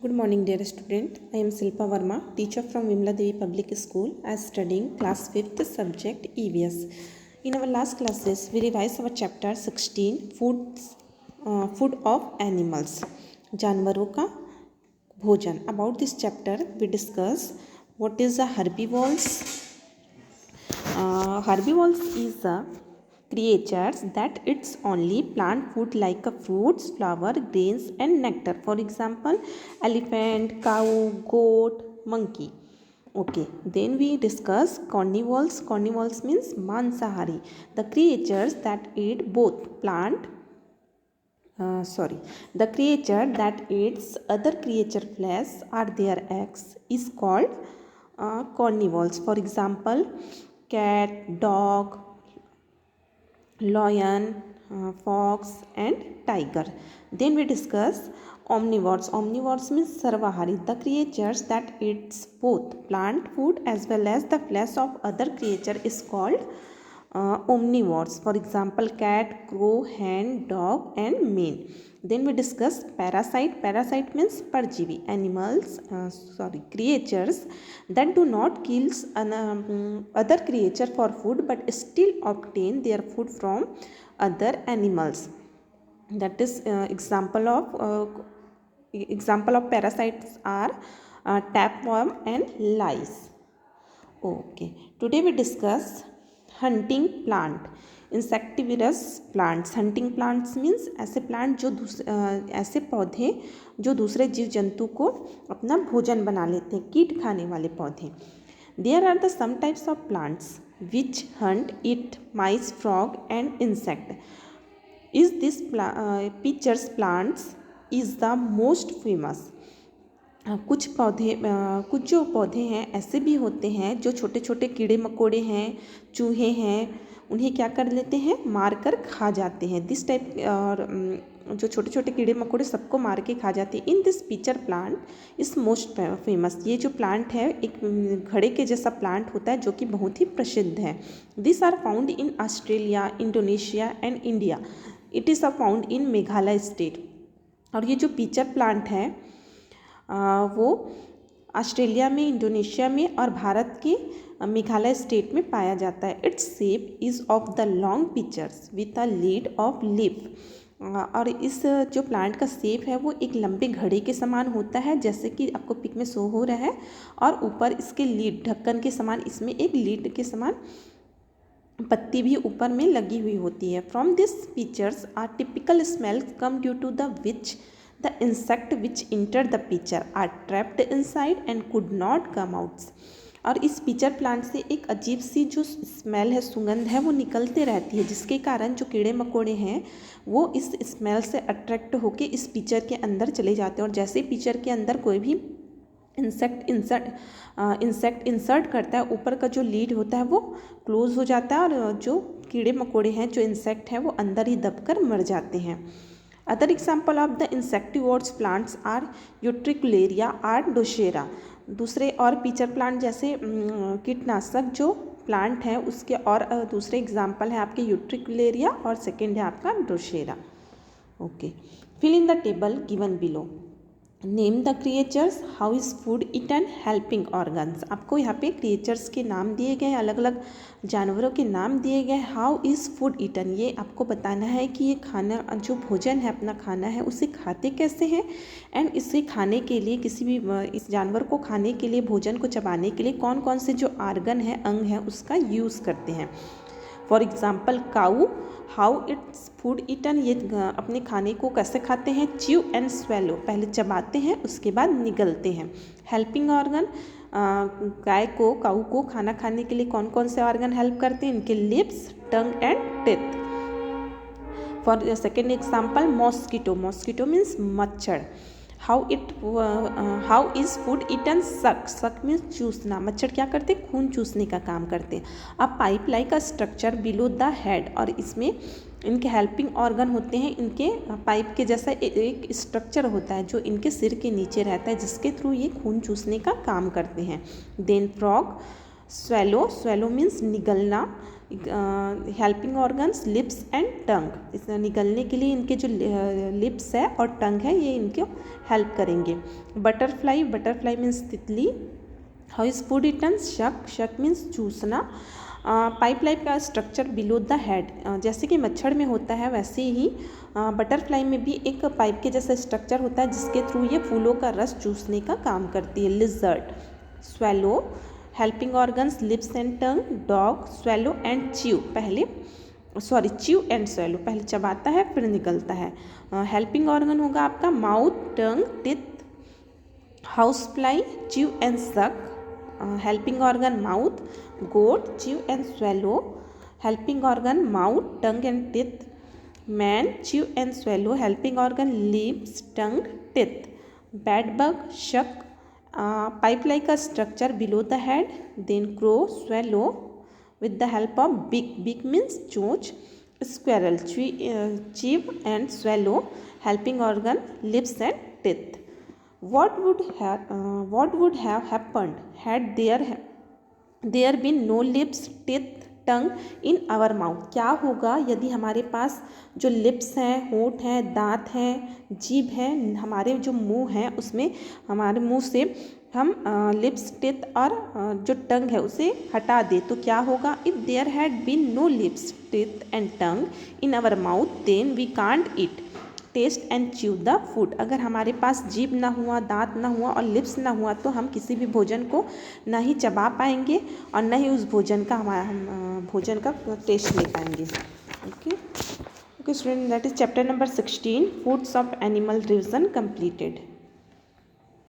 Good morning, dear student. I am Silpa Verma, teacher from Vimla Devi Public School. I am studying class 5th subject EVS. In our last classes, we revised our chapter 16, food of animals, जानवरों का भोजन. About this chapter, we discuss what is a herbivores. Herbivores is a creatures that eats only plant food like fruits, flower, grains and nectar. For example, elephant, cow, goat, monkey. Okay, then we discuss carnivores. Carnivores means mansahari, the creatures that eat both the creature that eats other creature flesh or their eggs is called carnivores. For example, cat, dog, lion, fox and tiger. Then we discuss omnivores. Omnivores means sarvahari, the creatures that eats both plant food as well as the flesh of other creature is called omnivores. For example, cat, crow, hen, dog and man. Then we discuss parasite. Parasite means parjivi, creatures that do not kill other creature for food but still obtain their food from other animals. That is example of parasites are tapeworm and lice. Okay, today we discuss hunting plant. Insectivorous plants. Hunting plants means ऐसे plant जो ऐसे पौधे जो दूसरे जीव जंतु को अपना भोजन बना लेते हैं, कीट खाने वाले पौधे. There are the some types of plants which hunt, eat mice, frog and insect. Is this pitchers plants is the most famous. कुछ जो पौधे हैं ऐसे भी होते हैं जो छोटे छोटे कीड़े मकोड़े हैं, चूहे हैं, उन्हें क्या कर लेते हैं, मार कर खा जाते हैं. दिस टाइप और जो छोटे छोटे कीड़े मकोड़े सबको मार के खा जाते हैं. In this pitcher plant is most famous. ये जो प्लांट है एक घड़े के जैसा प्लांट होता है जो कि बहुत ही प्रसिद्ध है. This are found in Australia, Indonesia and India. It is found in Meghalaya state. और ये जो पिचर प्लांट है वो ऑस्ट्रेलिया में, इंडोनेशिया में और भारत के मेघालय स्टेट में पाया जाता है. Its shape is of the long pictures with a lead of leaf. और इस जो प्लांट का शेप है वो एक लंबे घड़े के समान होता है, जैसे कि आपको पिक में शो हो रहा है. और ऊपर इसके लीड, ढक्कन के समान, इसमें एक लीड के समान पत्ती भी ऊपर में लगी हुई होती है. From this pitchers are typical smell come due to the which the insect which entered the pitcher are trapped inside and could not come out. और इस पिचर प्लांट से एक अजीब सी जो स्मेल है, सुगंध है, वो निकलते रहती है, जिसके कारण जो कीड़े मकोड़े हैं वो इस स्मेल से अट्रैक्ट होके इस पिचर के अंदर चले जाते हैं. और जैसे पिचर के अंदर कोई भी इंसेक्ट इंसर्ट करता है, ऊपर का जो लीड होता है वो क्लोज हो जाता है और जो कीड़े मकोड़े हैं, जो इंसेक्ट हैं, वो अंदर ही दबकर मर जाते हैं. Other example of the insectivorous plants are Utricularia और डोशेरा. दूसरे और पिचर प्लांट जैसे कीटनाशक जो प्लांट हैं उसके और दूसरे एग्जाम्पल है आपके यूट्रिकुलेरिया और सेकेंड है आपका डोशेरा. Okay, fill in the table given below. Name the creatures, how is food eaten, helping organs. आपको यहाँ पे क्रिएचर्स के नाम दिए गए, अलग अलग जानवरों के नाम दिए गए. हाउ इज़ फूड ईटन, ये आपको बताना है कि ये खाना जो भोजन है, अपना खाना है, उसे खाते कैसे हैं. एंड इसे खाने के लिए, किसी भी इस जानवर को खाने के लिए, भोजन को चबाने के लिए कौन कौन से जो आर्गन है, अंग है, उसका यूज़ करते हैं. For example cow, how its food eaten, ये अपने खाने को कैसे खाते हैं. च्यू एंड स्वेलो, पहले चबाते हैं उसके बाद निगलते हैं. हेल्पिंग ऑर्गन, गाय को, काऊ को खाना खाने के लिए कौन कौन से ऑर्गन हेल्प करते हैं, इनके lips, tongue and teeth. For second example mosquito. Mosquito means मच्छर. हाउ इज़ फूड ईटन, सक. सक मीन्स चूसना. मच्छर क्या करते हैं, खून चूसने का काम करते हैं. अब pipe like a structure below the head, और इसमें इनके हेल्पिंग ऑर्गन होते हैं, इनके पाइप के जैसा एक स्ट्रक्चर होता है जो इनके सिर के नीचे रहता है, जिसके थ्रू ये खून चूसने का काम करते हैं. Then frog, swallow. Swallow means निगलना. Helping organs lips and tongue, इस निगलने के लिए इनके जो लिप्स है और टंग है ये इनको हेल्प करेंगे। बटरफ्लाई, बटरफ्लाई मीन्स तितली। How is food eaten? शक, शक मीन्स चूसना। पाइपलाइन का स्ट्रक्चर बिलो द हेड, जैसे कि मच्छर में होता है वैसे ही बटरफ्लाई में भी एक पाइप के जैसा स्ट्रक्चर होता है जिसके थ्रू ये फूलों का रस चूसने का काम करती है। Lizard, swallow, helping organs lips and tongue. Dog, swallow and chew, chew and swallow, पहले चबाता है फिर निकलता है। हेल्पिंग ऑर्गन होगा आपका mouth, tongue, teeth. House fly, chew and suck, helping organ mouth. Goat, chew and swallow, helping organ mouth, tongue and teeth. Man, chew and swallow, helping organ lips, tongue, teeth. Bed bug, suck, pipeline का structure below the head. Then crow, swallow with the help of beak, beak means चोंच। squirrel, chew and swallow, helping organ lips and teeth. What would have happened had there been no lips, teeth, tongue in our mouth? क्या होगा यदि हमारे पास जो lips हैं, होंठ हैं, दांत हैं, जीभ है, हमारे जो मुंह है उसमें हमारे मुंह से हम लिप्स, टिथ और जो टंग है उसे हटा दे तो क्या होगा? If there had been no lips, teeth and tongue in our mouth then we can't eat, taste and chew the food. अगर हमारे पास जीभ ना हुआ, दांत ना हुआ और लिप्स ना हुआ तो हम किसी भी भोजन को ना ही चबा पाएंगे और ना ही उस भोजन का हम भोजन का टेस्ट ले पाएंगे। Okay student, that is chapter number 16 foods of animal revision completed.